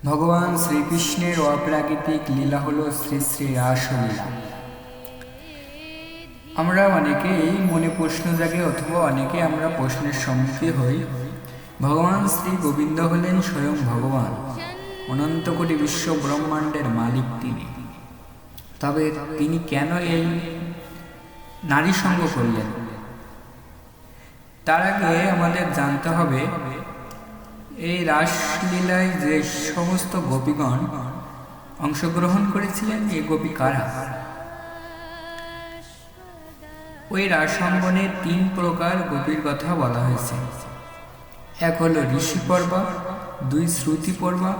ভগবান শ্রীকৃষ্ণের অপ্রাকৃতিক লীলা হল শ্রী শ্রী রাসলীলা। আমরা অনেকেই মনে প্রশ্ন জাগে অথবা অনেকে আমরা প্রশ্নের সম্মুখীন হই। ভগবান শ্রী গোবিন্দ হলেন স্বয়ং ভগবান, অনন্ত কোটি বিশ্ব ব্রহ্মাণ্ডের মালিক তিনি। তবে তিনি কেন এই নারী সঙ্গ করলেন? তার আগে আমাদের জানতে হবে এই রাসলীলায় যে সমস্ত গোপীগণ অংশগ্রহণ করেছিলেন, এই গোপী কারা? ওই রাসঙ্গনে 3 প্রকার গোপীর কথা বলা হয়েছে। এক হলো ঋষি পর্বা, 2 শ্রুতি পর্বা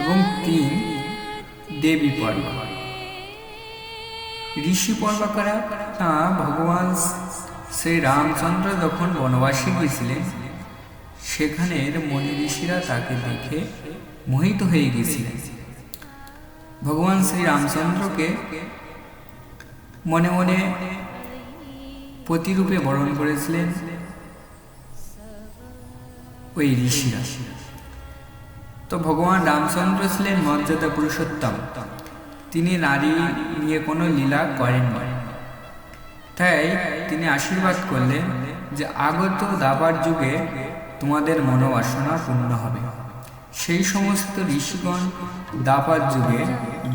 এবং 3 দেবী পর্বা। ঋষি পর্বা কারা? তা ভগবান শ্রী রামচন্দ্র যখন বনবাসে গিয়েছিলেন, সেখানের মনি ঋষিরা তাকে দেখে মোহিত হয়ে গিয়েছিলেন। ভগবান শ্রী রামচন্দ্রকে মনে মনে প্রতিরূপে বরণ করেছিলেন ওই ঋষিরা। তো ভগবান রামচন্দ্র ছিলেন মর্যাদা পুরুষোত্তম, তিনি নারী নিয়ে কোনো লীলা করেন না। তাই তিনি আশীর্বাদ করলেন যে আগত দাবার যুগে তোমাদের মনোবাসনা পূর্ণ হবে। সেই সমস্ত ঋষিগণ দাবার যুগে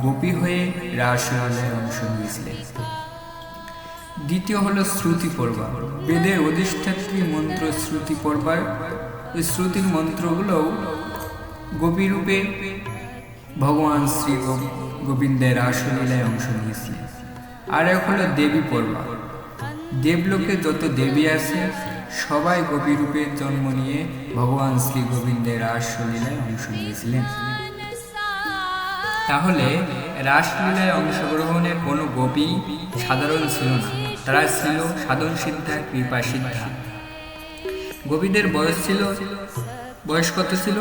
গোপী হয়ে রাসলীলায় অংশ নিয়েছিলেন। দ্বিতীয় হলো শ্রুতি পর্বা। বেদের অধিষ্ঠাত্রী মন্ত্র শ্রুতি পর্বার ওই শ্রুতির মন্ত্রগুলোও গোপী রূপে ভগবান শ্রী গোবিন্দের রাসলীলায় অংশ নিয়েছিলেন। আর এক হলো দেবী পর্বা। দেবলোকে যত দেবী আছে সবাই গোপী রূপে জন্ম নিয়ে ভগবান শ্রী গোবিন্দের রাসলীলায় অংশ নিয়েছিলেন। তাহলে রাসলীলায় অংশগ্রহণের কোনো গোপী সাধারণ ছিল না, তারা ছিল সাধন সিদ্ধা, কৃপা সিদ্ধা। গোপীদের বয়স কত ছিল?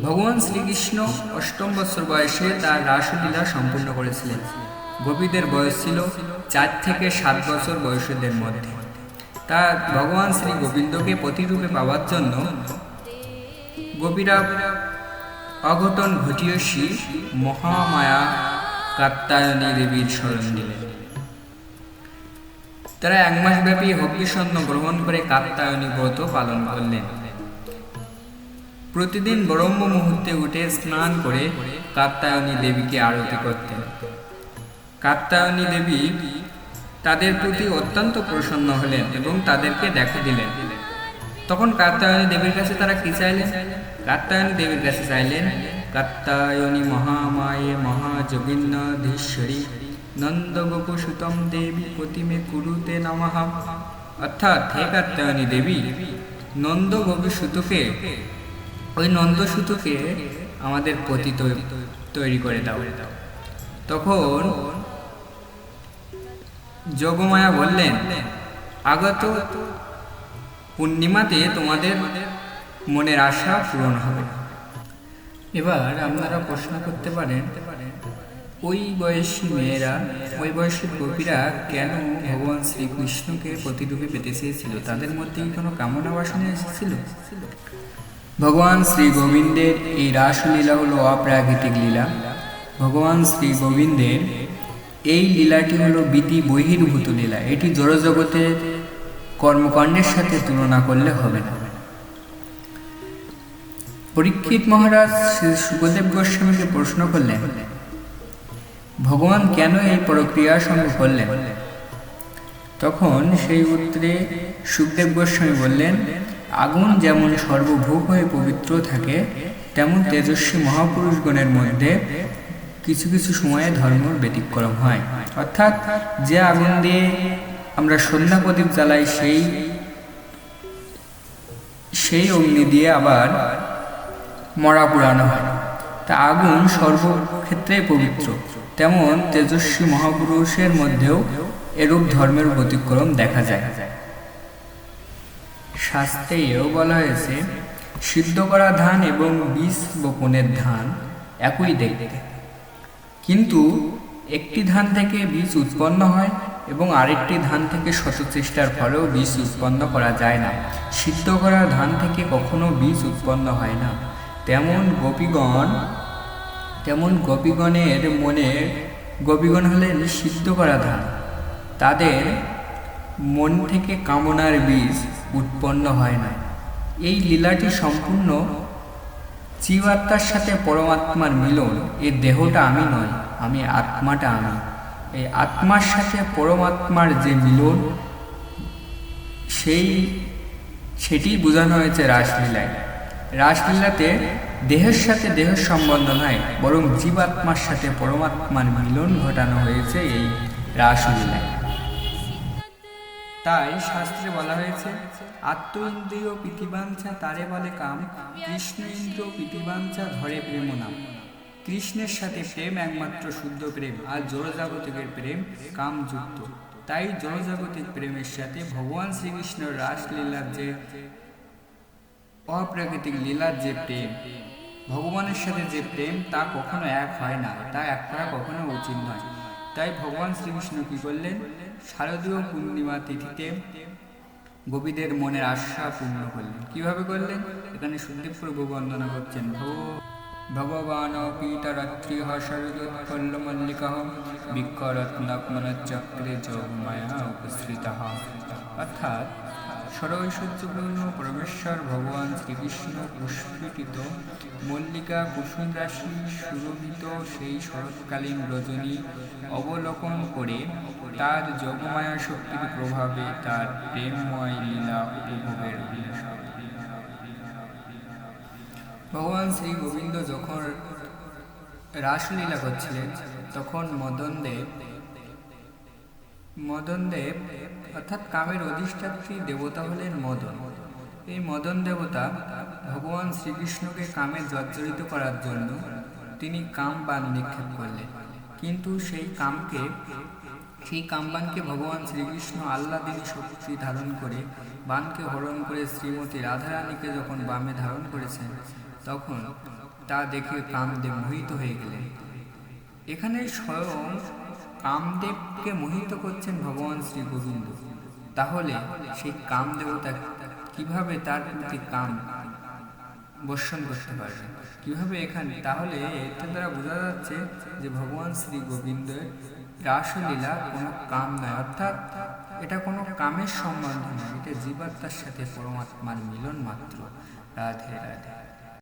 ভগবান শ্রীকৃষ্ণ 8ম বছর বয়সে তার রাসলীলা সম্পূর্ণ করেছিলেন। গোপীদের বয়স ছিল 4 থেকে 7 বছর বয়সীদের মধ্যে। তা ভগবান শ্রী গোবিন্দকে প্রতিরূপে পাওয়ার জন্য গোপীরা অঘটন ঘটিয়সী মহামায়া কাত্যায়নী দেবীর শরণ নিলেন। তারা 1 মাস ব্যাপী হবিষ্যন্ন গ্রহণ করে কাত্যায়নী ব্রত পালন করলেন। প্রতিদিন ব্রহ্ম মুহূর্তে উঠে স্নান করে কাত্যায়নী দেবীকে আরতি করতেন। কাত্যায়নী দেবী তাদের প্রতি অত্যন্ত প্রসন্ন হলেন এবং তাদেরকে দেখা দিলেন। তখন কাত্যায়নী দেবীর কাছে তারা কি চাইলেন? কাত্যায়নী দেবীর কাছে চাইলেন, কাত্যায়নী মহামায়ে মহাযোগিন্নধীশ্বরী নন্দগোপসুতম দেবী প্রতিমে কুরুতে নমঃ। অর্থাৎ হে কাত্যায়নী দেবী, নন্দগোপসুতকে ওই নন্দসুতকে আমাদের পতি তৈরি করে দাও। তখন যোগমায়া বললেন, আগত পূর্ণিমাতে তোমাদের মনের আশা পূরণ হবে। এবার আপনারা প্রশ্ন করতে পারেন, ওই বয়সী মেয়েরা, ওই বয়সী গোপীরা কেন ভগবান শ্রীকৃষ্ণকে প্রতিরূপে পেতে চেয়েছিল? তাদের মধ্যে কি কোনো কামনা বাসনা এসেছিল? ভগবান শ্রী গোবিন্দের এই রাসলীলা হলো অপ্রাকৃতিক লীলা। ভগবান শ্রী গোবিন্দের এই লীলাটি হলো বিধি বহির্ভূত লীলা। এটি জড়জগতের কর্মকাণ্ডের সাথে তুলনা করলে হবে না। পরীক্ষিত মহারাজ শ্রী সুখদেব গোস্বামীকে প্রশ্ন করলেন, ভগবান কেন এই প্রক্রিয়া সঙ্গে করলেন? তখন সেই উত্তরে সুখদেব গোস্বামী বললেন, আগুন যেমন সর্বভূক হয়ে পবিত্র থাকে, তেমন তেজস্বী মহাপুরুষগণের মধ্যে কিছু কিছু সময়ে ধর্মের ব্যতিক্রম হয়। অর্থাৎ যে আগুন দিয়ে আমরা সন্ধ্যা প্রদীপ জ্বালাই, সেই অগ্নি দিয়ে আবার মরা পুরানো হয়। তা আগুন সর্বক্ষেত্রে পবিত্র, তেমন তেজস্বী মহাপুরুষের মধ্যেও এরূপ ধর্মের ব্যতিক্রম দেখা যায়। শাস্ত্রে এও বলা হয়েছে, সিদ্ধ করা ধান এবং বীজ বপনের ধান একই দেখতে, কিন্তু একটি ধান থেকে বীজ উৎপন্ন হয় এবং আরেকটি ধান থেকে শত চেষ্টার ফলেও বীজ উৎপন্ন করা যায় না। সিদ্ধ করা ধান থেকে কখনো বীজ উৎপন্ন হয় না। তেমন গোপীগণের মনে গোপীগণ হলেন সিদ্ধ করা ধান। তাদের মন থেকে কামনার বীজ উৎপন্ন হয় না। এই লীলাটি সম্পূর্ণ জীবাত্মার সাথে পরমাত্মার মিলন। এই দেহটা আমি নয়, আমি আত্মাটা আমি। এই আত্মার সাথে পরমাত্মার যে মিলন, সেটি বোঝানো হয়েছে রাসলীলায়। রাসলীলাতে দেহের সাথে দেহের সম্বন্ধ নয়, বরং জীবাত্মার সাথে পরমাত্মার মিলন ঘটানো হয়েছে এই রাসলীলায়। তাই শাস্ত্রে বলা হয়েছে, আত্ম ইন্দ্রিয় প্রীতিবাঞ্ছা তারে বলে কাম, কৃষ্ণ ইন্দ্রিয় প্রীতিবাঞ্ছা ধরে প্রেম নাম। কৃষ্ণের সাথে প্রেম একমাত্র শুদ্ধ প্রেম, আর জড়জাগতিকের প্রেম কামযুক্ত। তাই জড়জাগতিক প্রেমের সাথে ভগবান শ্রীকৃষ্ণের রাসলীলার যে অপ্রাকৃতিক লীলার যে প্রেম, ভগবানের সাথে যে প্রেম, তা কখনো এক হয় না, তা এক করা কখনো উচিত নয়। তাই ভগবান শ্রীকৃষ্ণ কি করলেন, শারদীয় পূর্ণিমা তিথিতে গোপীদের মনের আশা পূর্ণ করলেন। কিভাবে করলেন? এখানে সুখদেব প্রভু বন্দনা করছেন, ভগবান পীতরাত্রিহ শরদোৎপল্ল মল্লিকঃ বিক্ষরত্নাত্মনচক্রে যোগমায়া উপসৃতঃ। অর্থাৎ সরৈশ্বর্যপূর্ণ পরমেশ্বর ভগবান শ্রীকৃষ্ণ পুষ্পিত মল্লিকা কুসুম রাশি সুরভিত সেই শরৎকালীন রজনী অবলোকন করে তার যোগমায়া শক্তির প্রভাবে তার প্রেমময় লীলা উপভোগের ভগবান শ্রী গোবিন্দ যখন রাসলীলা করছিলেন, তখন মদনদেব অর্থাৎ কামের অধিষ্ঠাত্রী দেবতা হলেন মদন। এই মদন দেবতা ভগবান শ্রীকৃষ্ণকে কামে জর্জরিত করার জন্য তিনি কামবাণ নিক্ষেপ করলেন। কিন্তু সেই কামবাণকে ভগবান শ্রীকৃষ্ণ আহ্লাদিনী শক্তি ধারণ করে বাণকে হরণ করে শ্রীমতী রাধারানীকে যখন বামে ধারণ করেছেন, তখন তা দেখে কামদেব মোহিত হয়ে গেলেন। এখানে স্বয়ং কামদেবকে মোহিত করছেন ভগবান শ্রী গোবিন্দ। তাহলে সেই কামদেবতা কিভাবে তার প্রতি কাম বর্ষণ করতে পারবে, কিভাবে এখানে? তাহলে এর দ্বারা বোঝা যাচ্ছে যে ভগবান শ্রী গোবিন্দের রাসলীলা কোনো কাম নয়, অর্থাৎ এটা কোনো কামের সম্বন্ধ নয়, এটা জীবাত্মার সাথে পরমাত্মার মিলন মাত্র। রাধে রাধে।